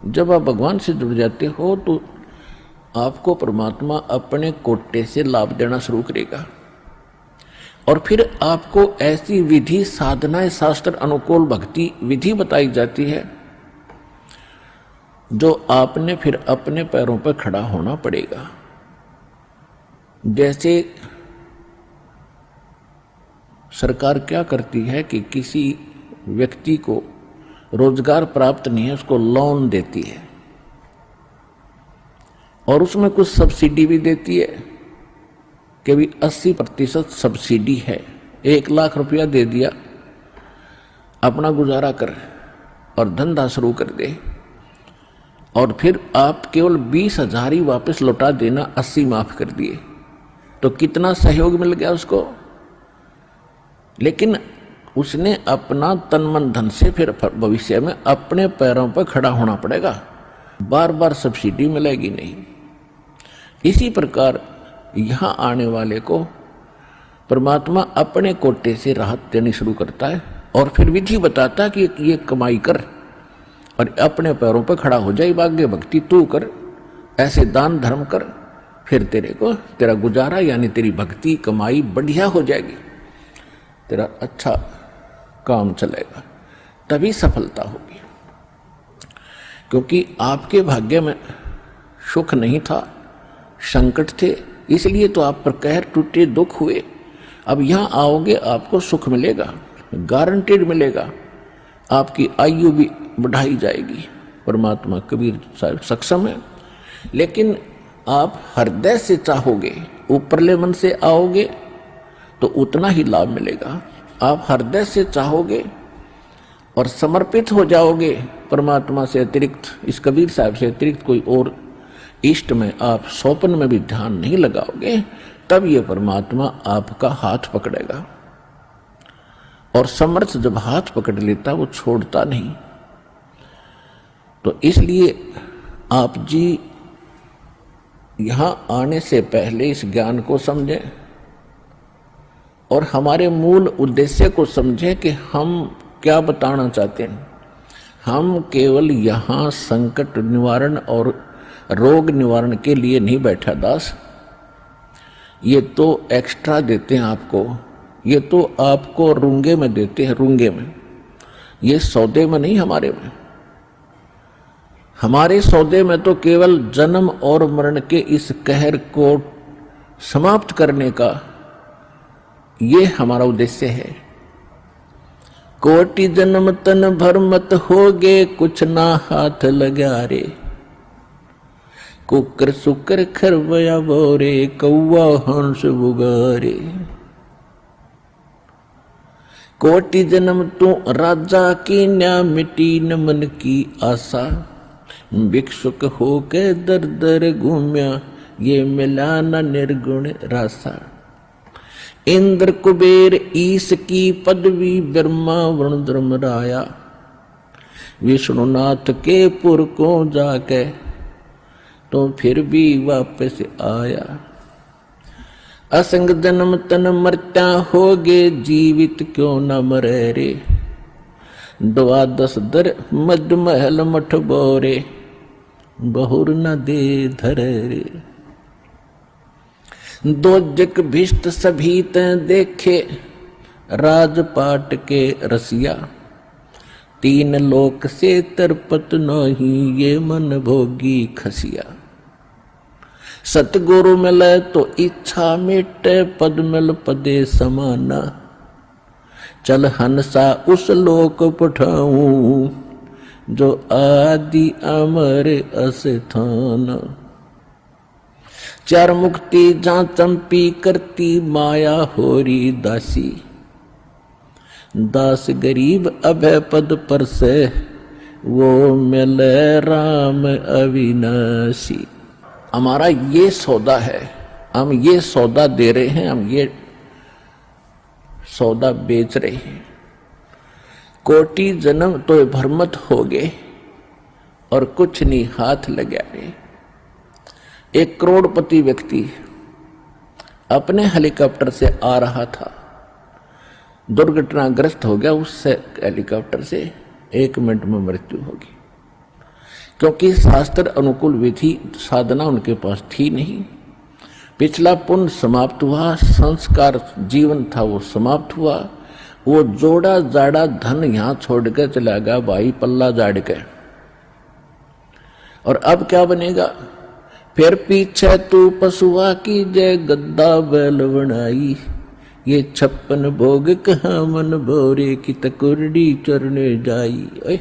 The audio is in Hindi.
जब आप भगवान से जुड़ जाते हो तो आपको परमात्मा अपने कोटे से लाभ देना शुरू करेगा और फिर आपको ऐसी विधि साधनाएं शास्त्र अनुकूल भक्ति विधि बताई जाती है जो आपने फिर अपने पैरों पर खड़ा होना पड़ेगा। जैसे सरकार क्या करती है कि किसी व्यक्ति को रोजगार प्राप्त नहीं है, उसको लोन देती है और उसमें कुछ सब्सिडी भी देती है कि भी 80% सब्सिडी है। 1 लाख रुपया दे दिया, अपना गुजारा कर और धंधा शुरू कर दे और फिर आप केवल 20,000 ही वापस लौटा देना, 80 माफ कर दिए, तो कितना सहयोग मिल गया उसको। लेकिन उसने अपना तन मन धन से फिर भविष्य में अपने पैरों पर खड़ा होना पड़ेगा, बार बार सब्सिडी मिलेगी नहीं। इसी प्रकार यहाँ आने वाले को परमात्मा अपने कोटे से राहत देनी शुरू करता है और फिर विधि बताता है कि ये कमाई कर और अपने पैरों पर खड़ा हो जाए, भाग्य भक्ति तू कर, ऐसे दान धर्म कर, फिर तेरा गुजारा यानी तेरी भक्ति कमाई बढ़िया हो जाएगी, तेरा अच्छा काम चलेगा, तभी सफलता होगी। क्योंकि आपके भाग्य में सुख नहीं था, संकट थे, इसलिए तो आप पर कहर टूटे, दुख हुए। अब यहाँ आओगे आपको सुख मिलेगा, गारंटेड मिलेगा, आपकी आयु भी बढ़ाई जाएगी। परमात्मा कबीर साहब सक्षम है। लेकिन आप हृदय से चाहोगे, ऊपरले मन से आओगे तो उतना ही लाभ मिलेगा। आप हृदय से चाहोगे और समर्पित हो जाओगे परमात्मा से अतिरिक्त, इस कबीर साहब से अतिरिक्त कोई और इष्ट में आप स्वप्न में भी ध्यान नहीं लगाओगे, तब ये परमात्मा आपका हाथ पकड़ेगा। और समर्थ जब हाथ पकड़ लेता वो छोड़ता नहीं। तो इसलिए आप जी यहाँ आने से पहले इस ज्ञान को समझें और हमारे मूल उद्देश्य को समझें कि हम क्या बताना चाहते हैं। हम केवल यहाँ संकट निवारण और रोग निवारण के लिए नहीं बैठा दास, ये तो एक्स्ट्रा देते हैं आपको, ये तो आपको रूंगे में देते हैं, रूंगे में, ये सौदे में नहीं। हमारे सौदे में तो केवल जन्म और मरण के इस कहर को समाप्त करने का ये हमारा उद्देश्य है। कोटि जन्म तन भर मत होगे, कुछ ना हाथ लगा रे, कुकर सुकर खरवया बोरे, कौवा हंस बुगारे। कोटि जन्म तू राजा की न्या, मिटी न मन की आशा, भिक्षुक होके दर दर घूम्या, ये मिला न निर्गुण रासा। इंद्र कुबेर ईश की पदवी, ब्रह्मा वरुण धर्मराया, विष्णुनाथ के पुर को जाके तो फिर भी वापस आया। असंग जन्म तन मरत्या होगे, जीवित क्यों न मरे रे, 12 दर मद महल मठ बोरे, बहुर न दे धरे रे। दो जग भिष्ट सभी तैं देखे, राजपाट के रसिया, 3 लोक से तरपत नहीं, ये मन भोगी खसिया। सतगुरु मिले तो इच्छा मिटे, पद मिल पदे समाना, चल हंसा उस लोक पठाऊं, जो आदि अमर अस्थान। 4 मुक्ति जहाँ चंपी करती, माया होरी दासी, दास गरीब अभय पद पर से, वो मिले राम अविनाशी। हमारा ये सौदा है, हम ये सौदा दे रहे हैं, हम ये सौदा बेच रहे हैं। कोटि जन्म तो भरमत हो गए और कुछ नहीं हाथ लगा रहे। एक करोड़पति व्यक्ति अपने हेलीकॉप्टर से आ रहा था, दुर्घटनाग्रस्त हो गया, उससे हेलीकॉप्टर से 1 मिनट में मृत्यु होगी। क्योंकि शास्त्र अनुकूल विधि साधना उनके पास थी नहीं। पिछला पुण्य समाप्त हुआ, संस्कार जीवन था वो समाप्त हुआ, वो जोड़ा जाड़ा धन यहां छोड़ कर चला गया भाई, पल्ला जाड़ के। और अब क्या बनेगा? फिर पीछे तू पशुआ की जय गद्दा बैल बनाई, ये 56 भोग कहाँ मन भोरे की तकुरडी चरने जाई। ओए